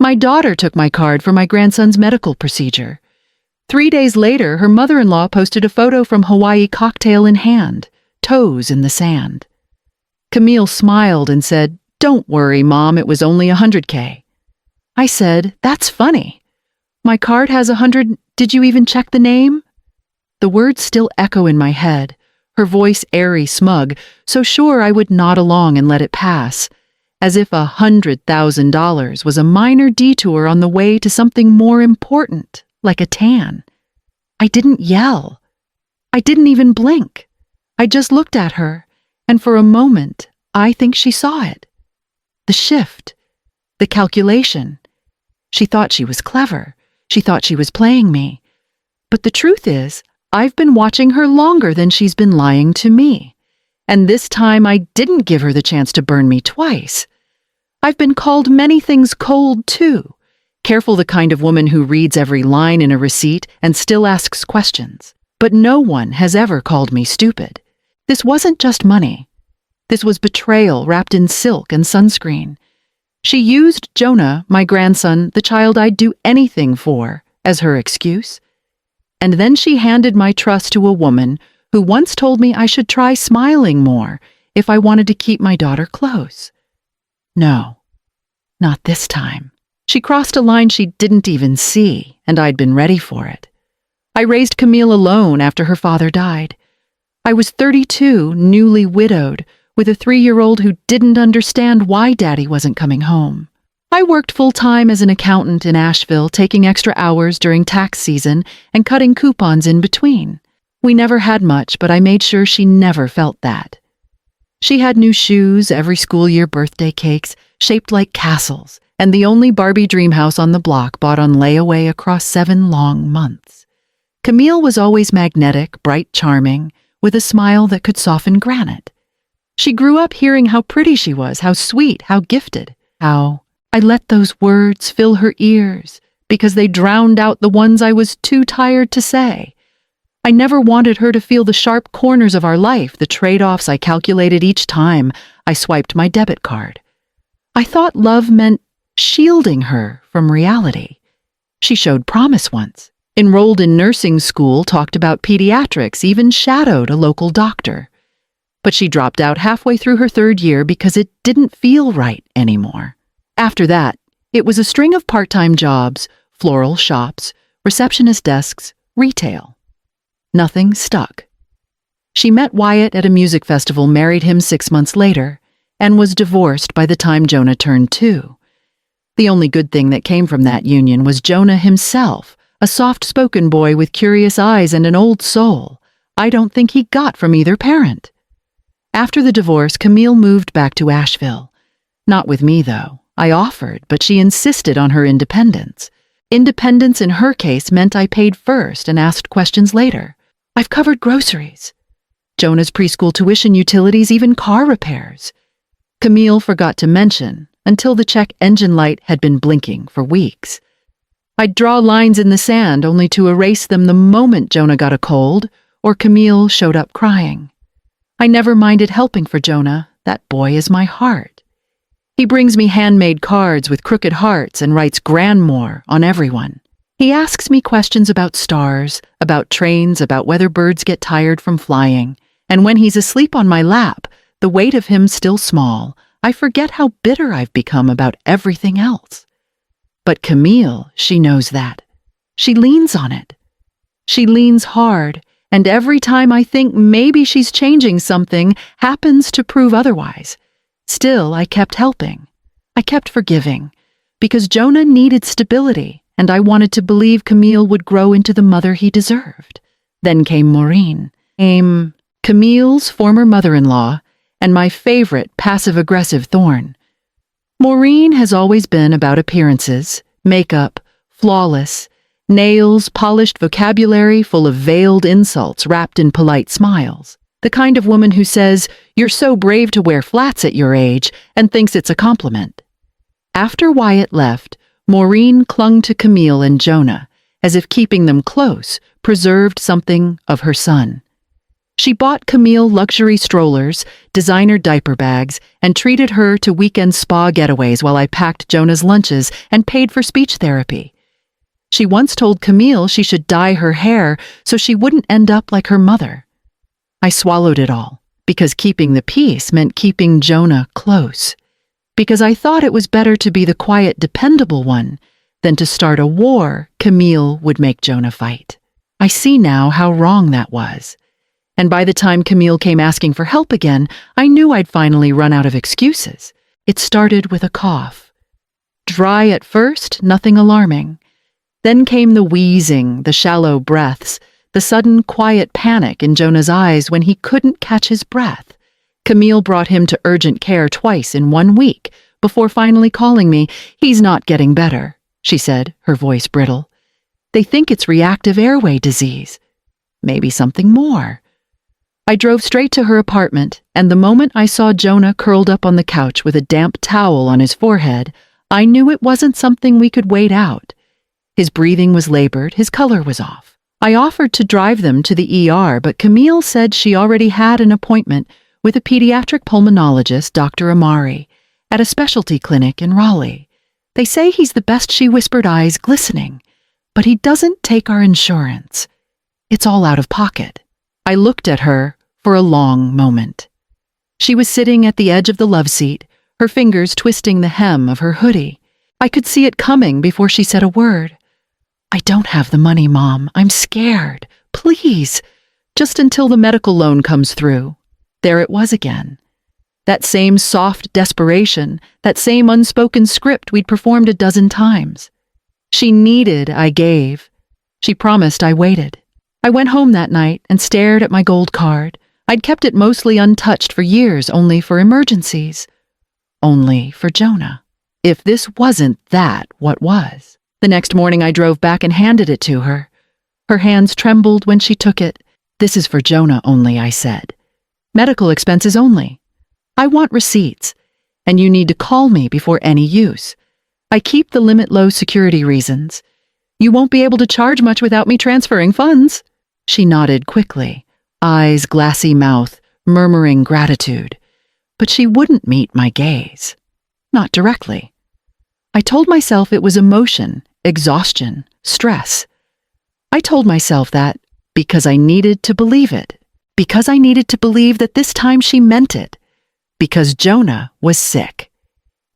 My daughter took my card for my grandson's medical procedure. 3 days later, her mother-in-law posted a photo from Hawaii, cocktail in hand, toes in the sand. Camille smiled and said, "Don't worry, Mom, it was only $100K. I said, "That's funny. My card has 100. Did you even check the name?" The words still echo in my head, her voice airy, smug, so sure I would nod along and let it pass, as if $100,000 was a minor detour on the way to something more important, like a tan. I didn't yell. I didn't even blink. I just looked at her, and for a moment, I think she saw it. The shift, the calculation. She thought she was clever. She thought she was playing me. But the truth is, I've been watching her longer than she's been lying to me. And this time I didn't give her the chance to burn me twice. I've been called many things cold, too. Careful the kind of woman who reads every line in a receipt and still asks questions. But no one has ever called me stupid. This wasn't just money. This was betrayal wrapped in silk and sunscreen. She used Jonah, my grandson, the child I'd do anything for, as her excuse. And then she handed my trust to a woman who once told me I should try smiling more if I wanted to keep my daughter close. No, not this time. She crossed a line she didn't even see, and I'd been ready for it. I raised Camille alone after her father died. I was 32, newly widowed, with a 3-year-old who didn't understand why Daddy wasn't coming home. I worked full-time as an accountant in Asheville, taking extra hours during tax season and cutting coupons in between. We never had much, but I made sure she never felt that. She had new shoes, every school year birthday cakes, shaped like castles, and the only Barbie dream house on the block bought on layaway across 7 long months. Camille was always magnetic, bright, charming, with a smile that could soften granite. She grew up hearing how pretty she was, how sweet, how gifted, how I let those words fill her ears because they drowned out the ones I was too tired to say. I never wanted her to feel the sharp corners of our life, the trade-offs I calculated each time I swiped my debit card. I thought love meant shielding her from reality. She showed promise once, enrolled in nursing school, talked about pediatrics, even shadowed a local doctor. But she dropped out halfway through her 3rd year because it didn't feel right anymore. After that, it was a string of part-time jobs, floral shops, receptionist desks, retail. Nothing stuck. She met Wyatt at a music festival, married him 6 months later, and was divorced by the time Jonah turned 2. The only good thing that came from that union was Jonah himself, a soft-spoken boy with curious eyes and an old soul I don't think he got from either parent. After the divorce, Camille moved back to Asheville. Not with me, though. I offered, but she insisted on her independence. Independence in her case meant I paid first and asked questions later. I've covered groceries, Jonah's preschool tuition, utilities, even car repairs. Camille forgot to mention, until the check engine light had been blinking for weeks. I'd draw lines in the sand only to erase them the moment Jonah got a cold or Camille showed up crying. I never minded helping for Jonah. That boy is my heart. He brings me handmade cards with crooked hearts and writes Grandmore on everyone. He asks me questions about stars, about trains, about whether birds get tired from flying. And when he's asleep on my lap, the weight of him still small, I forget how bitter I've become about everything else. But Camille, she knows that. She leans on it. She leans hard, and every time I think maybe she's changing something, happens to prove otherwise. Still, I kept helping. I kept forgiving, because Jonah needed stability, and I wanted to believe Camille would grow into the mother he deserved. Then came Maureen, Camille's former mother-in-law, and my favorite passive-aggressive thorn. Maureen has always been about appearances, makeup, flawless, nails, polished vocabulary full of veiled insults wrapped in polite smiles. The kind of woman who says, "You're so brave to wear flats at your age," and thinks it's a compliment. After Wyatt left, Maureen clung to Camille and Jonah, as if keeping them close preserved something of her son. She bought Camille luxury strollers, designer diaper bags, and treated her to weekend spa getaways while I packed Jonah's lunches and paid for speech therapy. She once told Camille she should dye her hair so she wouldn't end up like her mother. I swallowed it all, because keeping the peace meant keeping Jonah close. Because I thought it was better to be the quiet, dependable one than to start a war Camille would make Jonah fight. I see now how wrong that was. And by the time Camille came asking for help again, I knew I'd finally run out of excuses. It started with a cough. Dry at first, nothing alarming. Then came the wheezing, the shallow breaths, the sudden quiet panic in Jonah's eyes when he couldn't catch his breath. Camille brought him to urgent care twice in 1 week before finally calling me. "He's not getting better," she said, her voice brittle. "They think it's reactive airway disease. Maybe something more." I drove straight to her apartment, and the moment I saw Jonah curled up on the couch with a damp towel on his forehead, I knew it wasn't something we could wait out. His breathing was labored, his color was off. I offered to drive them to the ER, but Camille said she already had an appointment with a pediatric pulmonologist, Dr. Amari, at a specialty clinic in Raleigh. "They say he's the best," she whispered, eyes glistening. "But he doesn't take our insurance. It's all out of pocket." I looked at her for a long moment. She was sitting at the edge of the love seat, her fingers twisting the hem of her hoodie. I could see it coming before she said a word. "I don't have the money, Mom. I'm scared. Please, just until the medical loan comes through." There it was again. That same soft desperation, that same unspoken script we'd performed a dozen times. She needed, I gave. She promised, I waited. I went home that night and stared at my gold card. I'd kept it mostly untouched for years, only for emergencies. Only for Jonah. If this wasn't that, what was? The next morning I drove back and handed it to her. Her hands trembled when she took it. "This is for Jonah only," I said. "Medical expenses only. I want receipts, and you need to call me before any use. I keep the limit low security reasons. You won't be able to charge much without me transferring funds." She nodded quickly, eyes glassy mouth, murmuring gratitude. But she wouldn't meet my gaze. Not directly. I told myself it was emotion, exhaustion, stress. I told myself that because I needed to believe it. Because I needed to believe that this time she meant it. Because Jonah was sick.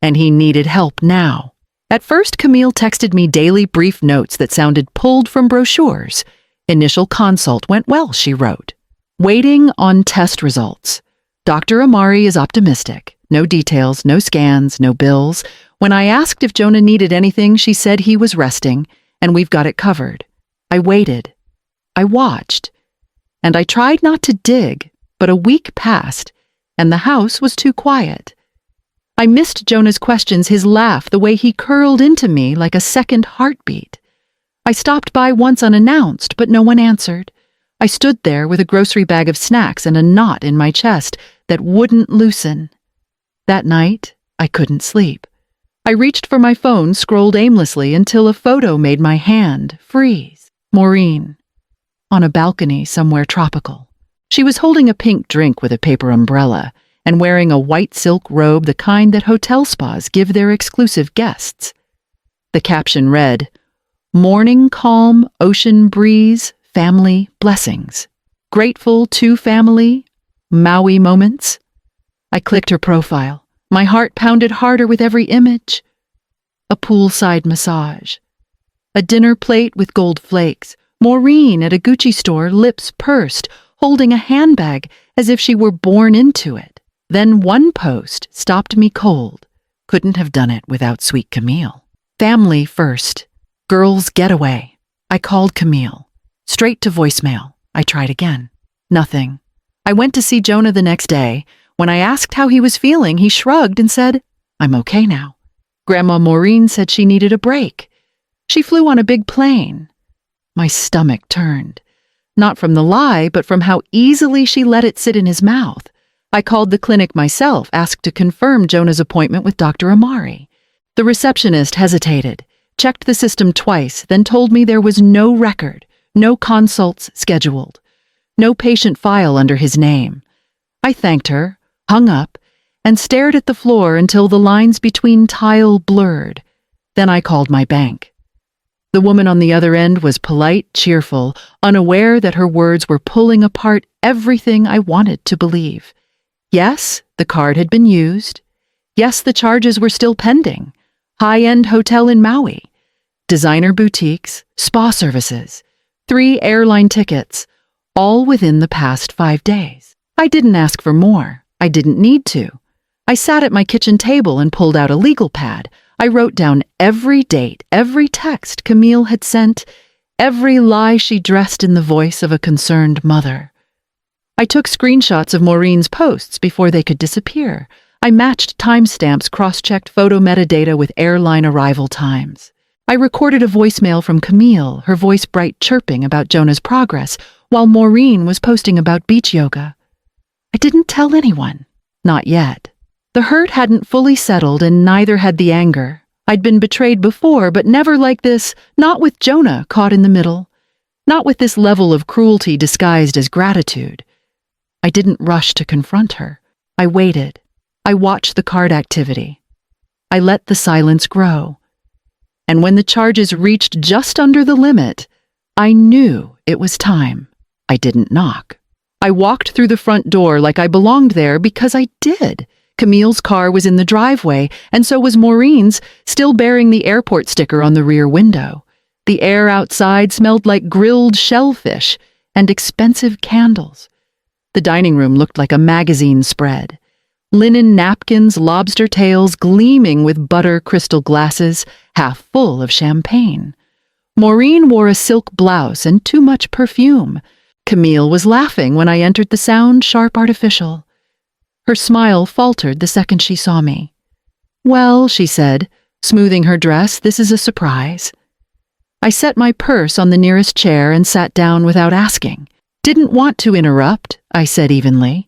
And he needed help now. At first, Camille texted me daily brief notes that sounded pulled from brochures. "Initial consult went well," she wrote. "Waiting on test results. Dr. Amari is optimistic. No details, no scans, no bills. When I asked if Jonah needed anything, she said he was resting, and we've got it covered." I waited. I watched. And I tried not to dig, but a week passed, and the house was too quiet. I missed Jonah's questions, his laugh, the way he curled into me like a second heartbeat. I stopped by once unannounced, but no one answered. I stood there with a grocery bag of snacks and a knot in my chest that wouldn't loosen. That night, I couldn't sleep. I reached for my phone, scrolled aimlessly until a photo made my hand freeze. Maureen, on a balcony somewhere tropical. She was holding a pink drink with a paper umbrella and wearing a white silk robe, the kind that hotel spas give their exclusive guests. The caption read, "Morning calm, ocean breeze, family blessings. Grateful to family, Maui moments." I clicked her profile. My heart pounded harder with every image. A poolside massage. A dinner plate with gold flakes. Maureen at a Gucci store, lips pursed, holding a handbag as if she were born into it. Then one post stopped me cold. Couldn't have done it without sweet Camille. Family first. Girls getaway. I called Camille. Straight to voicemail. I tried again. Nothing. I went to see Jonah the next day. When I asked how he was feeling, he shrugged and said, "I'm okay now." Grandma Maureen said she needed a break. She flew on a big plane. My stomach turned. Not from the lie, but from how easily she let it sit in his mouth. I called the clinic myself, asked to confirm Jonah's appointment with Dr. Amari. The receptionist hesitated, checked the system twice, then told me there was no record, no consults scheduled. no patient file under his name. I thanked her, hung up, and stared at the floor until the lines between tile blurred. Then I called my bank. The woman on the other end was polite, cheerful, unaware that her words were pulling apart everything I wanted to believe. Yes, the card had been used. Yes, the charges were still pending. High-end hotel in Maui. Designer boutiques, spa services, 3 airline tickets, all within the past 5 days. I didn't ask for more. I didn't need to. I sat at my kitchen table and pulled out a legal pad. I wrote down every date, every text Camille had sent, every lie she dressed in the voice of a concerned mother. I took screenshots of Maureen's posts before they could disappear. I matched timestamps, cross-checked photo metadata with airline arrival times. I recorded a voicemail from Camille, her voice bright chirping about Jonah's progress, while Maureen was posting about beach yoga. I didn't tell anyone. Not yet. The hurt hadn't fully settled, and neither had the anger. I'd been betrayed before, but never like this, not with Jonah caught in the middle. Not with this level of cruelty disguised as gratitude. I didn't rush to confront her. I waited. I watched the card activity. I let the silence grow. And when the charges reached just under the limit, I knew it was time. I didn't knock. I walked through the front door like I belonged there because I did. Camille's car was in the driveway, and so was Maureen's, still bearing the airport sticker on the rear window. The air outside smelled like grilled shellfish and expensive candles. The dining room looked like a magazine spread. Linen napkins, lobster tails gleaming with butter crystal glasses, half full of champagne. Maureen wore a silk blouse and too much perfume. Camille was laughing when I entered the sound sharp artificial. Her smile faltered the second she saw me. "Well," she said, smoothing her dress, "this is a surprise." I set my purse on the nearest chair and sat down without asking. "Didn't want to interrupt," I said evenly.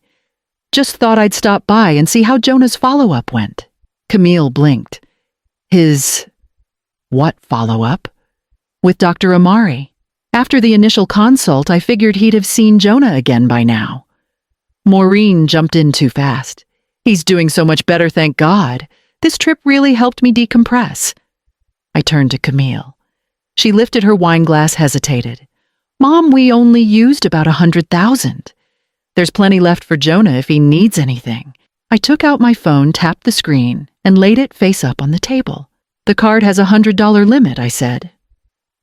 "Just thought I'd stop by and see how Jonah's follow-up went." Camille blinked. "His... what follow-up?" "With Dr. Amari. After the initial consult, I figured he'd have seen Jonah again by now." Maureen jumped in too fast. "He's doing so much better, thank God. This trip really helped me decompress." I turned to Camille. She lifted her wine glass, hesitated. "Mom, we only used about 100,000. There's plenty left for Jonah if he needs anything." I took out my phone, tapped the screen, and laid it face up on the table. "The card has a $100 limit," I said.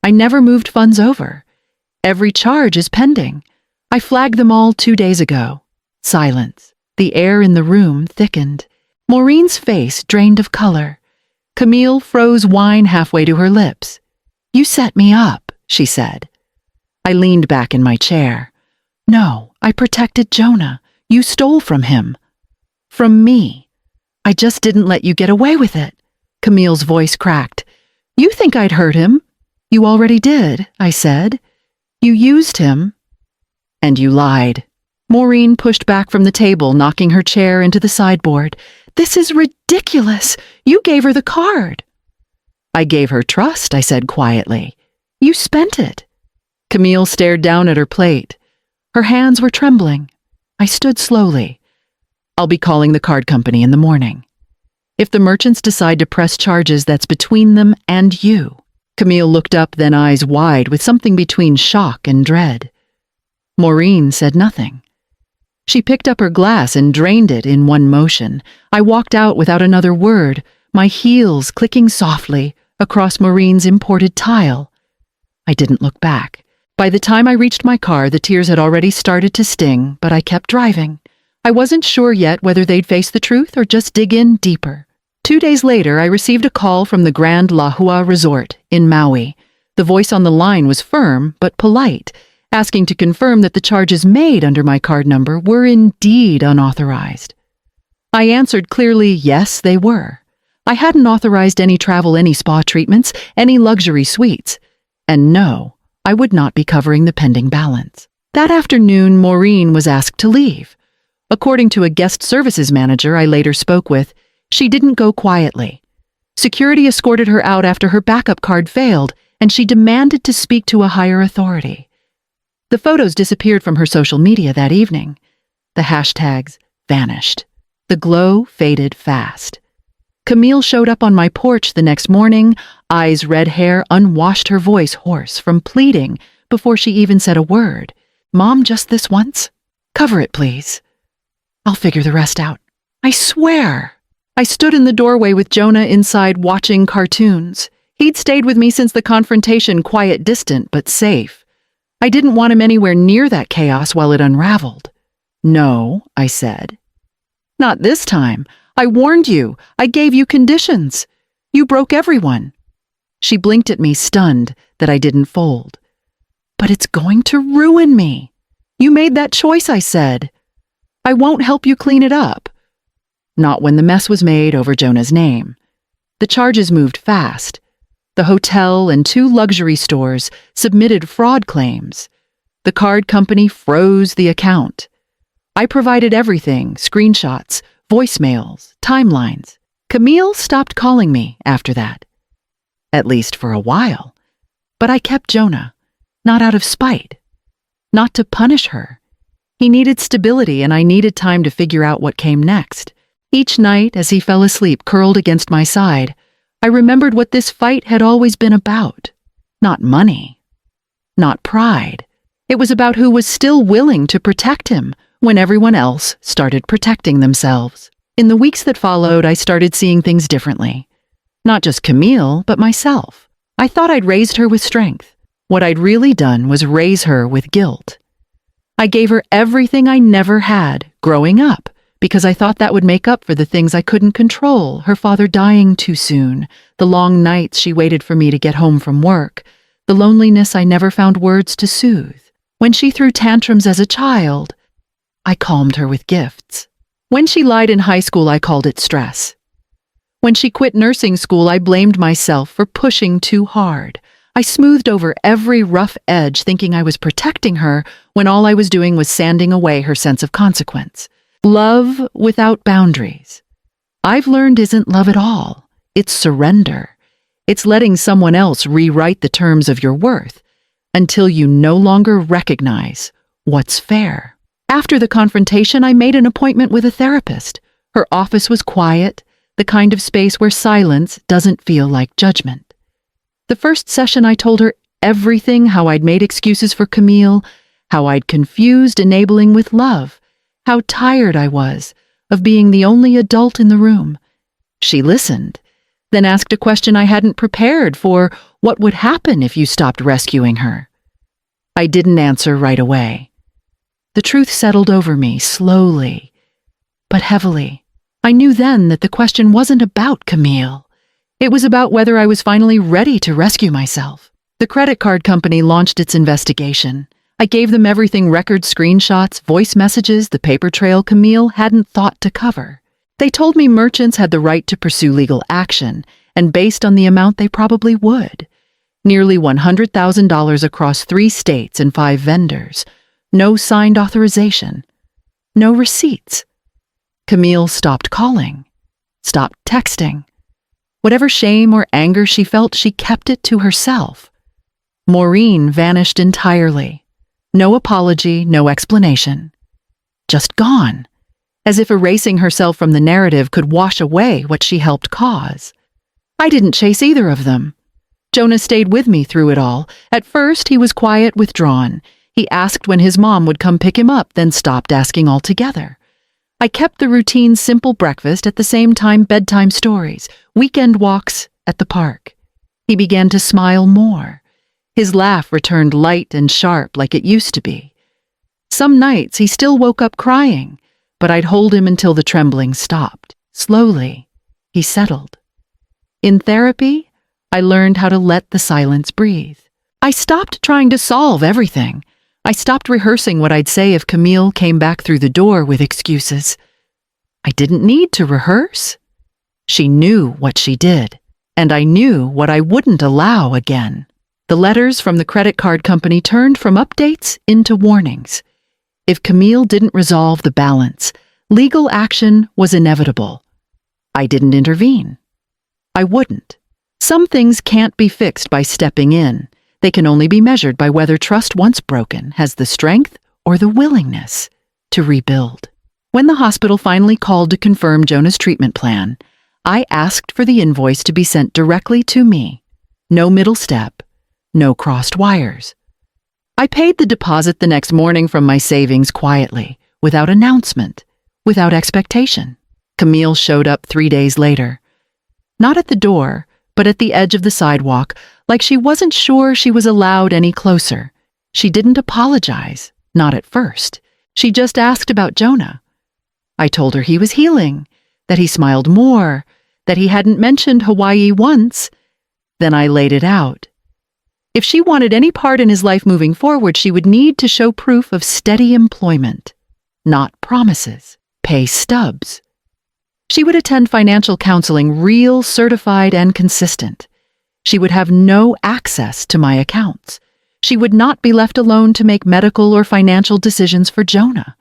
"I never moved funds over. Every charge is pending. I flagged them all 2 days ago." Silence. The air in the room thickened. Maureen's face drained of color. Camille froze wine halfway to her lips. "You set me up," she said. I leaned back in my chair. "No, I protected Jonah. You stole from him." "From me. I just didn't let you get away with it." Camille's voice cracked. "You think I'd hurt him?" "You already did," I said. "You used him." "And you lied." Maureen pushed back from the table, knocking her chair into the sideboard. "This is ridiculous. You gave her the card." "I gave her trust," I said quietly. "You spent it." Camille stared down at her plate. Her hands were trembling. I stood slowly. "I'll be calling the card company in the morning. If the merchants decide to press charges, that's between them and you." Camille looked up, then eyes wide with something between shock and dread. Maureen said nothing. She picked up her glass and drained it in one motion. I walked out without another word, my heels clicking softly across Maureen's imported tile. I didn't look back. By the time I reached my car, the tears had already started to sting, but I kept driving. I wasn't sure yet whether they'd face the truth or just dig in deeper. 2 days later, I received a call from the Grand Lahua Resort in Maui. The voice on the line was firm but polite, asking to confirm that the charges made under my card number were indeed unauthorized. I answered clearly, yes, they were. I hadn't authorized any travel, any spa treatments, any luxury suites. And no, I would not be covering the pending balance. That afternoon, Maureen was asked to leave. According to a guest services manager I later spoke with, she didn't go quietly. Security escorted her out after her backup card failed, and she demanded to speak to a higher authority. The photos disappeared from her social media that evening. The hashtags vanished. The glow faded fast. Camille showed up on my porch the next morning, eyes red hair, unwashed, her voice hoarse from pleading before she even said a word. "Mom, just this once? Cover it, please. I'll figure the rest out. I swear." I stood in the doorway with Jonah inside watching cartoons. He'd stayed with me since the confrontation, quiet, distant, but safe. I didn't want him anywhere near that chaos while it unraveled. "No," I said. "Not this time. I warned you. I gave you conditions. You broke everyone." She blinked at me, stunned that I didn't fold. "But it's going to ruin me. You made that choice," I said. "I won't help you clean it up." Not when the mess was made over Jonah's name. The charges moved fast. The hotel and 2 luxury stores submitted fraud claims. The card company froze the account. I provided everything, screenshots, voicemails, timelines. Camille stopped calling me after that. At least for a while. But I kept Jonah, not out of spite. Not to punish her. He needed stability and I needed time to figure out what came next. Each night, as he fell asleep curled against my side, I remembered what this fight had always been about. Not money. Not pride. It was about who was still willing to protect him when everyone else started protecting themselves. In the weeks that followed, I started seeing things differently. Not just Camille, but myself. I thought I'd raised her with strength. What I'd really done was raise her with guilt. I gave her everything I never had growing up, because I thought that would make up for the things I couldn't control, her father dying too soon, the long nights she waited for me to get home from work, the loneliness I never found words to soothe. When she threw tantrums as a child, I calmed her with gifts. When she lied in high school, I called it stress. When she quit nursing school, I blamed myself for pushing too hard. I smoothed over every rough edge, thinking I was protecting her when all I was doing was sanding away her sense of consequence. Love without boundaries. I've learned isn't love at all. It's surrender. It's letting someone else rewrite the terms of your worth until you no longer recognize what's fair. After the confrontation, I made an appointment with a therapist. Her office was quiet, the kind of space where silence doesn't feel like judgment. The first session, I told her everything, how I'd made excuses for Camille, how I'd confused enabling with love, how tired I was of being the only adult in the room. She listened, then asked a question I hadn't prepared for: what would happen if you stopped rescuing her? I didn't answer right away. The truth settled over me slowly, but heavily. I knew then that the question wasn't about Camille. It was about whether I was finally ready to rescue myself. The credit card company launched its investigation. I gave them everything: records, screenshots, voice messages, the paper trail Camille hadn't thought to cover. They told me merchants had the right to pursue legal action, and based on the amount they probably would. Nearly $100,000 across 3 states and 5 vendors. No signed authorization. No receipts. Camille stopped calling. Stopped texting. Whatever shame or anger she felt, she kept it to herself. Maureen vanished entirely. No apology, no explanation. Just gone, as if erasing herself from the narrative could wash away what she helped cause. I didn't chase either of them. Jonah stayed with me through it all. At first, he was quiet, withdrawn. He asked when his mom would come pick him up, then stopped asking altogether. I kept the routine simple breakfast, at the same time bedtime stories, weekend walks at the park. He began to smile more. His laugh returned light and sharp like it used to be. Some nights he still woke up crying, but I'd hold him until the trembling stopped. Slowly, he settled. In therapy, I learned how to let the silence breathe. I stopped trying to solve everything. I stopped rehearsing what I'd say if Camille came back through the door with excuses. I didn't need to rehearse. She knew what she did, and I knew what I wouldn't allow again. The letters from the credit card company turned from updates into warnings. If Camille didn't resolve the balance, legal action was inevitable. I didn't intervene. I wouldn't. Some things can't be fixed by stepping in. They can only be measured by whether trust once broken has the strength or the willingness to rebuild. When the hospital finally called to confirm Jonah's treatment plan, I asked for the invoice to be sent directly to me. No middle step, no crossed wires. I paid the deposit the next morning from my savings quietly, without announcement, without expectation. Camille showed up 3 days later. Not at the door, but at the edge of the sidewalk, like she wasn't sure she was allowed any closer. She didn't apologize, not at first. She just asked about Jonah. I told her he was healing, that he smiled more, that he hadn't mentioned Hawaii once. Then I laid it out. If she wanted any part in his life moving forward, she would need to show proof of steady employment, not promises, pay stubs. She would attend financial counseling real, certified, and consistent. She would have no access to my accounts. She would not be left alone to make medical or financial decisions for Jonah.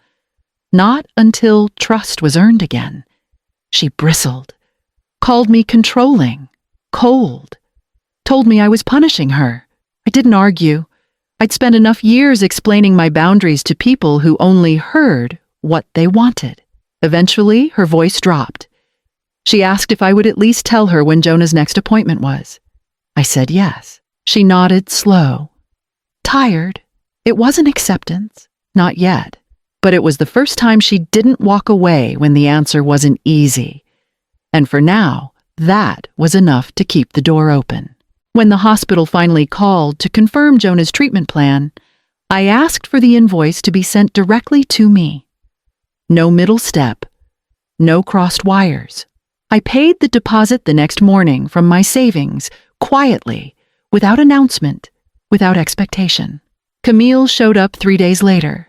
Not until trust was earned again. She bristled, called me controlling, cold, told me I was punishing her. I didn't argue. I'd spent enough years explaining my boundaries to people who only heard what they wanted. Eventually, her voice dropped. She asked if I would at least tell her when Jonah's next appointment was. I said yes. She nodded slow. Tired. It wasn't acceptance. Not yet. But it was the first time she didn't walk away when the answer wasn't easy. And for now, that was enough to keep the door open. When the hospital finally called to confirm Jonah's treatment plan, I asked for the invoice to be sent directly to me. No middle step, no crossed wires. I paid the deposit the next morning from my savings, quietly, without announcement, without expectation. Camille showed up 3 days later.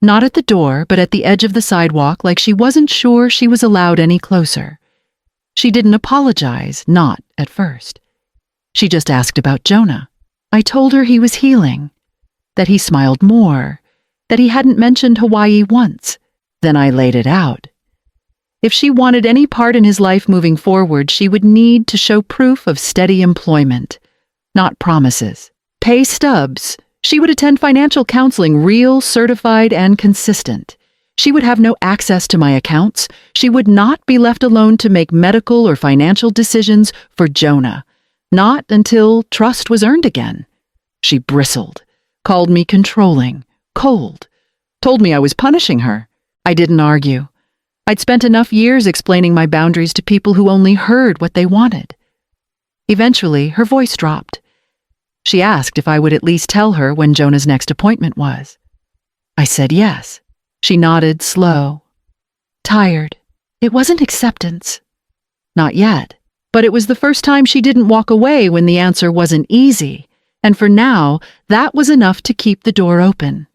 Not at the door, but at the edge of the sidewalk, like she wasn't sure she was allowed any closer. She didn't apologize, not at first. She just asked about Jonah. I told her he was healing, that he smiled more, that he hadn't mentioned Hawaii once. Then I laid it out. If she wanted any part in his life moving forward, she would need to show proof of steady employment, not promises. Pay stubs. She would attend financial counseling real, certified, and consistent. She would have no access to my accounts. She would not be left alone to make medical or financial decisions for Jonah. Not until trust was earned again. She bristled, called me controlling, cold, told me I was punishing her. I didn't argue. I'd spent enough years explaining my boundaries to people who only heard what they wanted. Eventually, her voice dropped. She asked if I would at least tell her when Jonah's next appointment was. I said yes. She nodded slow. Tired. It wasn't acceptance. Not yet. But it was the first time she didn't walk away when the answer wasn't easy, and for now, that was enough to keep the door open.